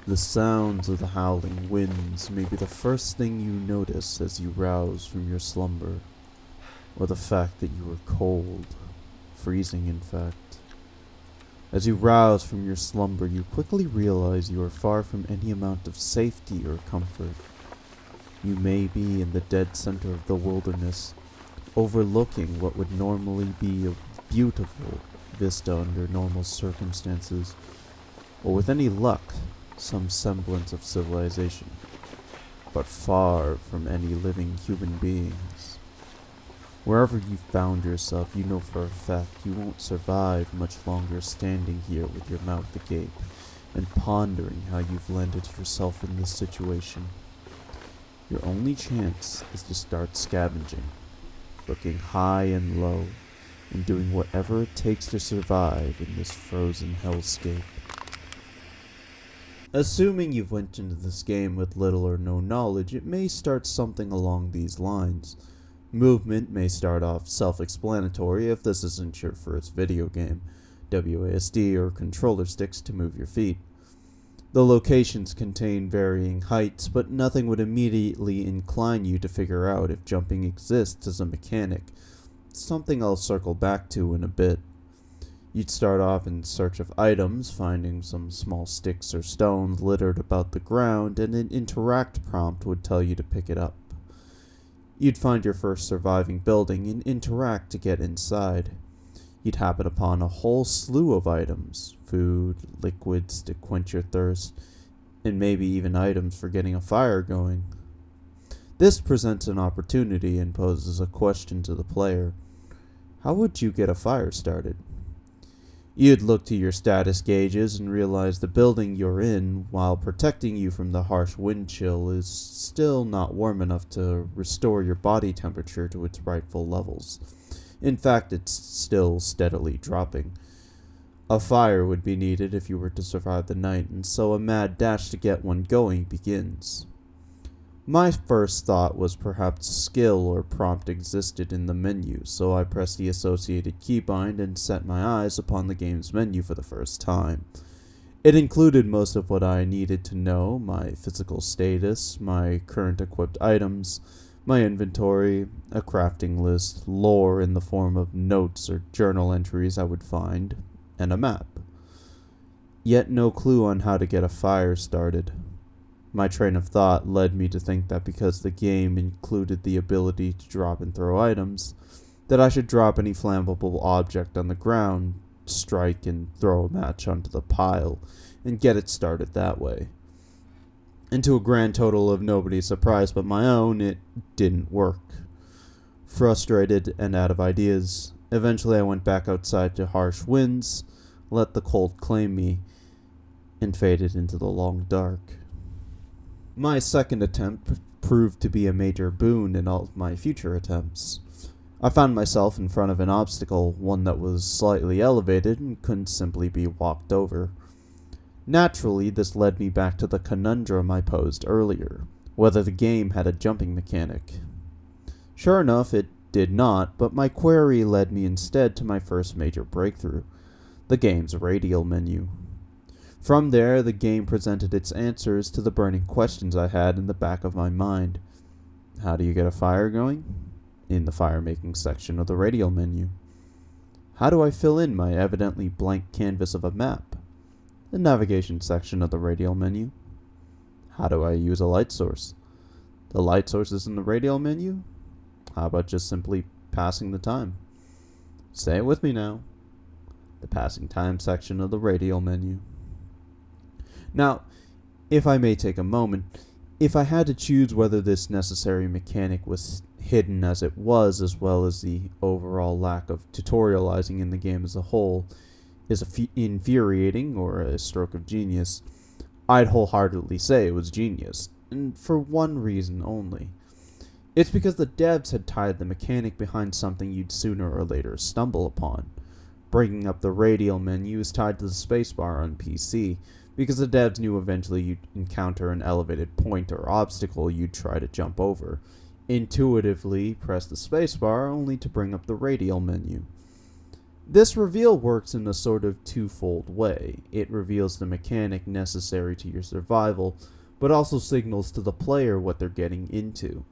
The sounds of the howling winds may be the first thing you notice as you rouse from your slumber, or the fact that you are cold, freezing in fact. As you rouse from your slumber, you quickly realize you are far from any amount of safety or comfort. You may be in the dead center of the wilderness, overlooking what would normally be a beautiful vista under normal circumstances, or with any luck, some semblance of civilization, but far from any living human beings. Wherever you found yourself, you know for a fact you won't survive much longer standing here with your mouth agape and pondering how you've landed yourself in this situation. Your only chance is to start scavenging, looking high and low, and doing whatever it takes to survive in this frozen hellscape. Assuming you've went into this game with little or no knowledge, it may start something along these lines. Movement may start off self-explanatory if this isn't your first video game, WASD or controller sticks to move your feet. The locations contain varying heights, but nothing would immediately incline you to figure out if jumping exists as a mechanic, something I'll circle back to in a bit. You'd start off in search of items, finding some small sticks or stones littered about the ground, and an interact prompt would tell you to pick it up. You'd find your first surviving building and interact to get inside. You'd happen upon a whole slew of items, food, liquids to quench your thirst, and maybe even items for getting a fire going. This presents an opportunity and poses a question to the player. How would you get a fire started? You'd look to your status gauges and realize the building you're in, while protecting you from the harsh wind chill, is still not warm enough to restore your body temperature to its rightful levels. In fact, it's still steadily dropping. A fire would be needed if you were to survive the night, and so a mad dash to get one going begins. My first thought was perhaps skill or prompt existed in the menu, so I pressed the associated keybind and set my eyes upon the game's menu for the first time. It included most of what I needed to know: my physical status, my current equipped items, my inventory, a crafting list, lore in the form of notes or journal entries I would find, and a map. Yet no clue on how to get a fire started. My train of thought led me to think that because the game included the ability to drop and throw items, that I should drop any flammable object on the ground, strike and throw a match onto the pile, and get it started that way. And to a grand total of nobody's surprise but my own, it didn't work. Frustrated and out of ideas, eventually I went back outside to harsh winds, let the cold claim me, and faded into the long dark. My second attempt proved to be a major boon in all of my future attempts. I found myself in front of an obstacle, one that was slightly elevated and couldn't simply be walked over. Naturally, this led me back to the conundrum I posed earlier, whether the game had a jumping mechanic. Sure enough, it did not, but my query led me instead to my first major breakthrough, the game's radial menu. From there, the game presented its answers to the burning questions I had in the back of my mind. How do you get a fire going? In the fire-making section of the radial menu. How do I fill in my evidently blank canvas of a map? The navigation section of the radial menu. How do I use a light source? The light source is in the radial menu? How about just simply passing the time? Say it with me now. The passing time section of the radial menu. Now, if I may take a moment, if I had to choose whether this necessary mechanic was hidden as it was, as well as the overall lack of tutorializing in the game as a whole, is infuriating or a stroke of genius, I'd wholeheartedly say it was genius, and for one reason only. It's because the devs had tied the mechanic behind something you'd sooner or later stumble upon. Bringing up the radial menu is tied to the spacebar on PC, because the devs knew eventually you'd encounter an elevated point or obstacle you'd try to jump over. Intuitively press the spacebar only to bring up the radial menu. This reveal works in a sort of twofold way. It reveals the mechanic necessary to your survival, but also signals to the player what they're getting into.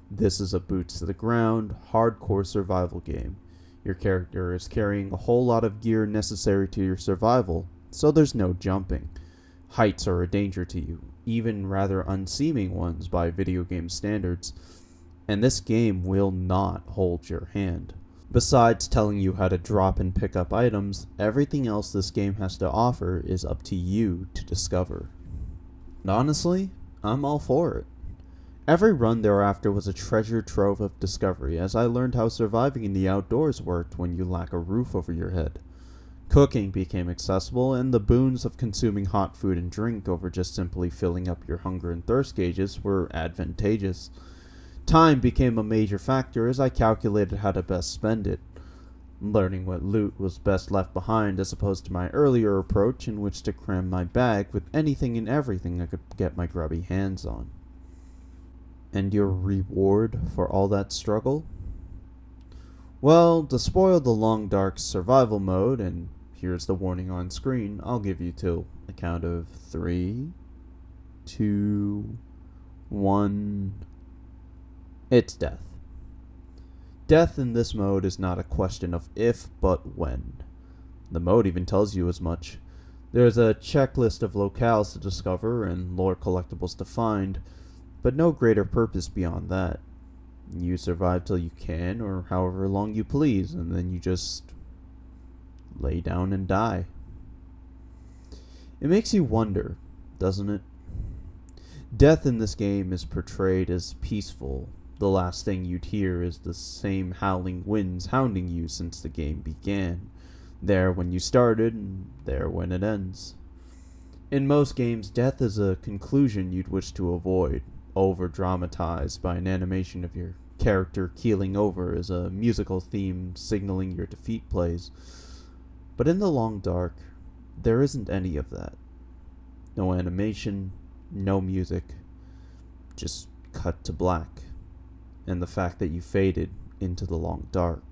This is a boots to the ground, hardcore survival game. Your character is carrying a whole lot of gear necessary to your survival, so there's no jumping. Heights are a danger to you, even rather unseeming ones by video game standards, and this game will not hold your hand. Besides telling you how to drop and pick up items, everything else this game has to offer is up to you to discover. And honestly, I'm all for it. Every run thereafter was a treasure trove of discovery as I learned how surviving in the outdoors worked when you lack a roof over your head. Cooking became accessible, and the boons of consuming hot food and drink over just simply filling up your hunger and thirst gauges were advantageous. Time became a major factor as I calculated how to best spend it, learning what loot was best left behind as opposed to my earlier approach in which to cram my bag with anything and everything I could get my grubby hands on. And your reward for all that struggle? Well, to spoil the long dark survival mode, and here's the warning on screen, I'll give you till a count of 3, 2, 1. It's death. Death in this mode is not a question of if, but when. The mode even tells you as much. There's a checklist of locales to discover and lore collectibles to find, but no greater purpose beyond that. You survive till you can, or however long you please, and then you just lay down and die. It makes you wonder, doesn't it? Death in this game is portrayed as peaceful. The last thing you'd hear is the same howling winds hounding you since the game began. There when you started, and there when it ends. In most games, death is a conclusion you'd wish to avoid, over-dramatized by an animation of your character keeling over as a musical theme signaling your defeat plays. But in the long dark, there isn't any of that. No animation, no music, just cut to black, and the fact that you faded into the long dark.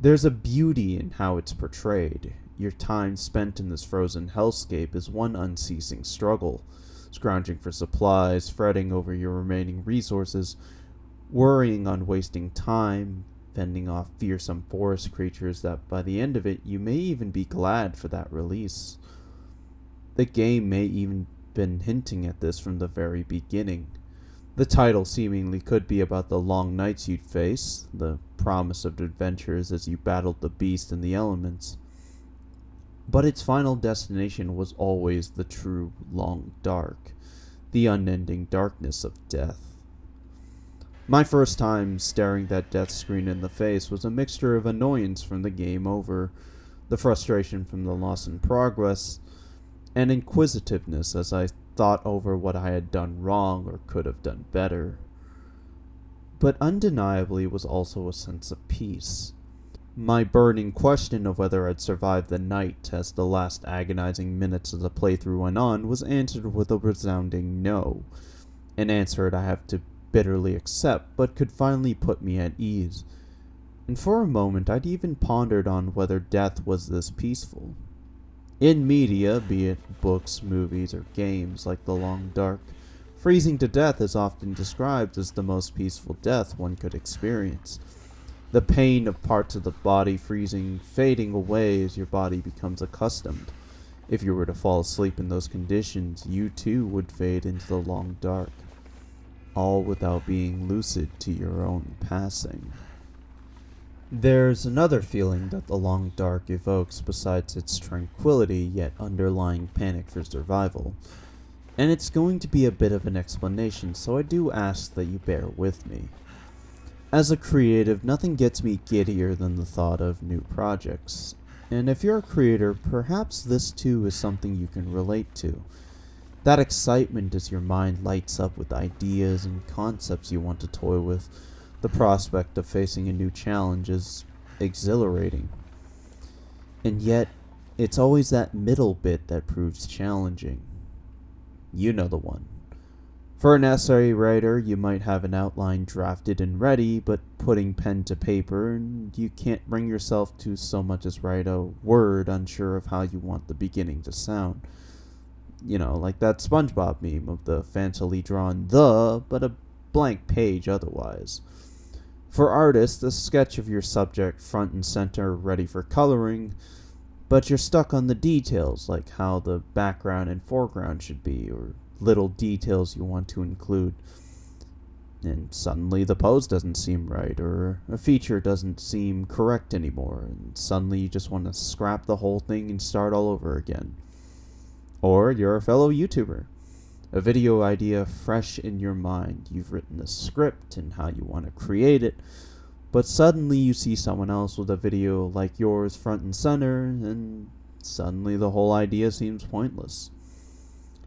There's a beauty in how it's portrayed. Your time spent in this frozen hellscape is one unceasing struggle, scrounging for supplies, fretting over your remaining resources, worrying on wasting time, fending off fearsome forest creatures that by the end of it you may even be glad for that release. The game may even been hinting at this from the very beginning. The title seemingly could be about the long nights you'd face, the promise of adventures as you battled the beast and the elements. But its final destination was always the true long dark, the unending darkness of death. My first time staring that death screen in the face was a mixture of annoyance from the game over, the frustration from the loss in progress, and inquisitiveness as I thought over what I had done wrong or could have done better. But undeniably was also a sense of peace. My burning question of whether I'd survive the night as the last agonizing minutes of the playthrough went on was answered with a resounding no, an answer I have to bitterly accept but could finally put me at ease. And for a moment I'd even pondered on whether death was this peaceful. In media, be it books, movies, or games like The Long Dark, freezing to death is often described as the most peaceful death one could experience. The pain of parts of the body freezing, fading away as your body becomes accustomed. If you were to fall asleep in those conditions, you too would fade into the long dark, all without being lucid to your own passing. There's another feeling that the long dark evokes besides its tranquility yet underlying panic for survival, and it's going to be a bit of an explanation, so I do ask that you bear with me. As a creative, nothing gets me giddier than the thought of new projects, and if you're a creator, perhaps this too is something you can relate to. That excitement as your mind lights up with ideas and concepts you want to toy with. The prospect of facing a new challenge is exhilarating. And yet, it's always that middle bit that proves challenging. You know the one. For an essay writer, you might have an outline drafted and ready, but putting pen to paper, and you can't bring yourself to so much as write a word unsure of how you want the beginning to sound. You know, like that SpongeBob meme of the fancily drawn but a blank page otherwise. For artists, a sketch of your subject front and center ready for coloring, but you're stuck on the details, like how the background and foreground should be, or little details you want to include. And suddenly the pose doesn't seem right, or a feature doesn't seem correct anymore, and suddenly you just want to scrap the whole thing and start all over again. Or you're a fellow YouTuber. A video idea fresh in your mind. You've written a script and how you want to create it, but suddenly you see someone else with a video like yours front and center, and suddenly the whole idea seems pointless.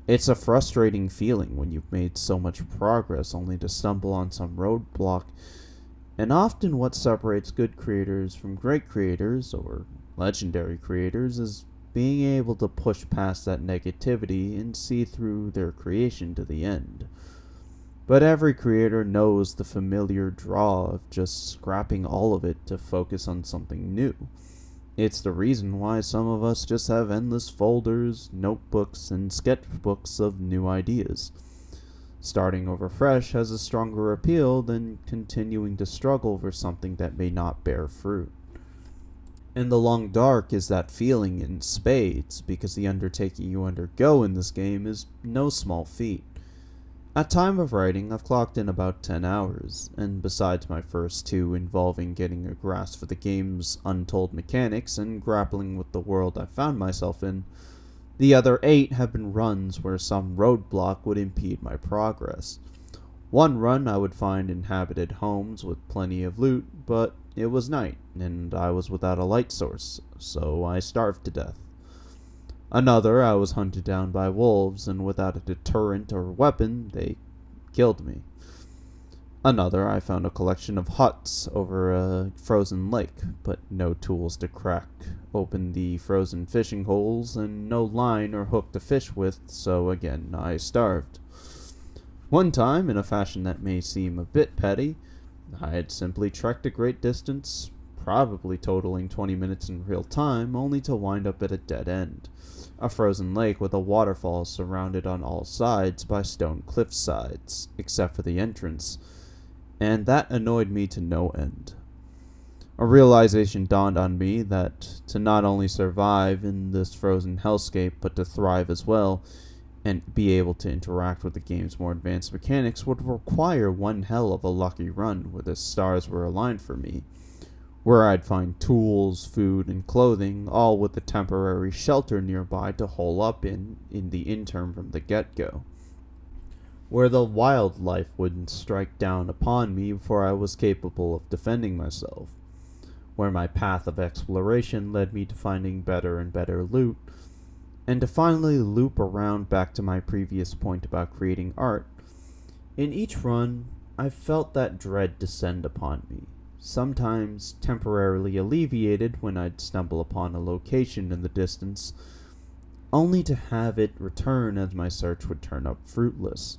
It's a frustrating feeling when you've made so much progress only to stumble on some roadblock, and often what separates good creators from great creators, or legendary creators, is being able to push past that negativity and see through their creation to the end. But every creator knows the familiar draw of just scrapping all of it to focus on something new. It's the reason why some of us just have endless folders, notebooks, and sketchbooks of new ideas. Starting over fresh has a stronger appeal than continuing to struggle for something that may not bear fruit. And the long dark is that feeling in spades, because the undertaking you undergo in this game is no small feat. At time of writing, I've clocked in about 10 hours, and besides my first 2 involving getting a grasp for the game's untold mechanics and grappling with the world I found myself in, the other 8 have been runs where some roadblock would impede my progress. One run I would find inhabited homes with plenty of loot, but it was night, and I was without a light source, so I starved to death. Another, I was hunted down by wolves, and without a deterrent or weapon, they killed me. Another, I found a collection of huts over a frozen lake, but no tools to crack open the frozen fishing holes, and no line or hook to fish with, so again, I starved. One time, in a fashion that may seem a bit petty, I had simply trekked a great distance, probably totaling 20 minutes in real time, only to wind up at a dead end. A frozen lake with a waterfall surrounded on all sides by stone cliff sides, except for the entrance, and that annoyed me to no end. A realization dawned on me that to not only survive in this frozen hellscape, but to thrive as well, and be able to interact with the game's more advanced mechanics would require one hell of a lucky run where the stars were aligned for me, where I'd find tools, food, and clothing, all with a temporary shelter nearby to hole up in the interim from the get-go, where the wildlife wouldn't strike down upon me before I was capable of defending myself, where my path of exploration led me to finding better and better loot, and to finally loop around back to my previous point about creating art. In each run, I felt that dread descend upon me, sometimes temporarily alleviated when I'd stumble upon a location in the distance, only to have it return as my search would turn up fruitless.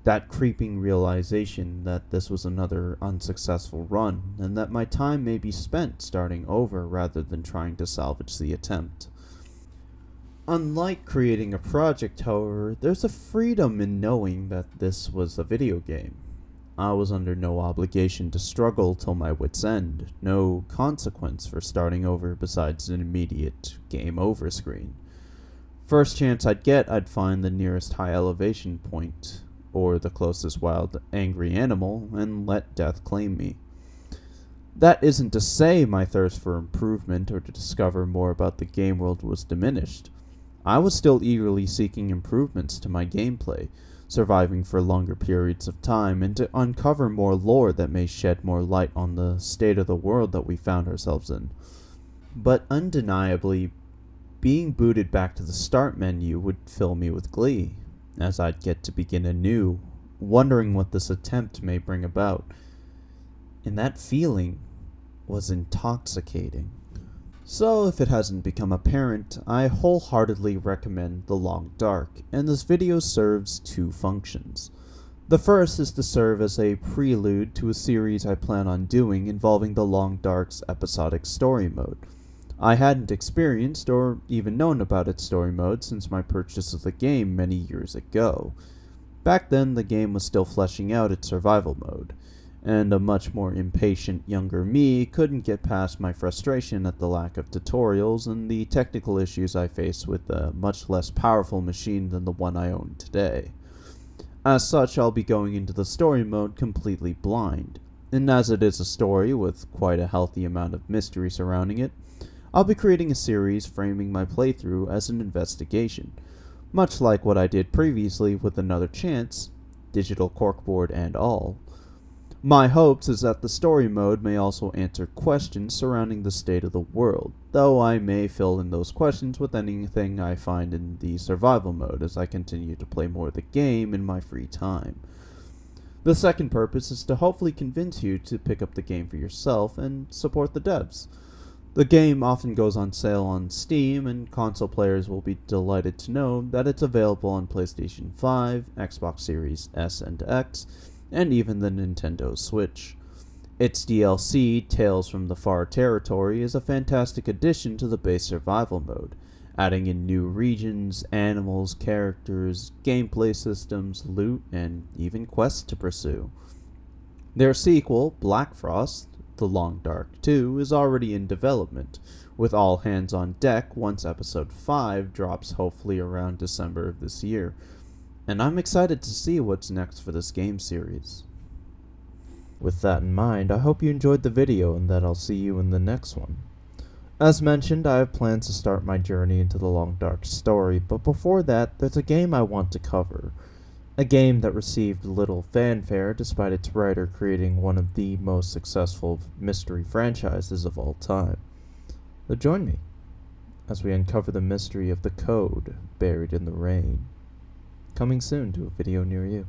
That creeping realization that this was another unsuccessful run, and that my time may be spent starting over rather than trying to salvage the attempt. Unlike creating a project, however, there's a freedom in knowing that this was a video game. I was under no obligation to struggle till my wit's end, no consequence for starting over besides an immediate game over screen. First chance I'd get, I'd find the nearest high elevation point, or the closest wild angry animal, and let death claim me. That isn't to say my thirst for improvement or to discover more about the game world was diminished. I was still eagerly seeking improvements to my gameplay, surviving for longer periods of time, and to uncover more lore that may shed more light on the state of the world that we found ourselves in. But undeniably, being booted back to the start menu would fill me with glee, as I'd get to begin anew, wondering what this attempt may bring about. And that feeling was intoxicating. So, if it hasn't become apparent, I wholeheartedly recommend The Long Dark, and this video serves 2 functions. The first is to serve as a prelude to a series I plan on doing involving the Long Dark's episodic story mode. I hadn't experienced or even known about its story mode since my purchase of the game many years ago. Back then, the game was still fleshing out its survival mode, and a much more impatient younger me couldn't get past my frustration at the lack of tutorials and the technical issues I faced with a much less powerful machine than the one I own today. As such, I'll be going into the story mode completely blind, and as it is a story with quite a healthy amount of mystery surrounding it, I'll be creating a series framing my playthrough as an investigation, much like what I did previously with Another Chance, digital corkboard and all. My hopes is that the story mode may also answer questions surrounding the state of the world, though I may fill in those questions with anything I find in the survival mode as I continue to play more of the game in my free time. The second purpose is to hopefully convince you to pick up the game for yourself and support the devs. The game often goes on sale on Steam, and console players will be delighted to know that it's available on PlayStation 5, Xbox Series S and X, and even the Nintendo Switch. Its DLC, Tales from the Far Territory, is a fantastic addition to the base survival mode, adding in new regions, animals, characters, gameplay systems, loot, and even quests to pursue. Their sequel, Black Frost, The Long Dark 2, is already in development, with all hands on deck once Episode 5 drops hopefully around December of this year. And I'm excited to see what's next for this game series. With that in mind, I hope you enjoyed the video and that I'll see you in the next one. As mentioned, I have plans to start my journey into the Long Dark story, but before that, there's a game I want to cover. A game that received little fanfare despite its writer creating one of the most successful mystery franchises of all time. So join me as we uncover the mystery of the code buried in the rain. Coming soon to a video near you.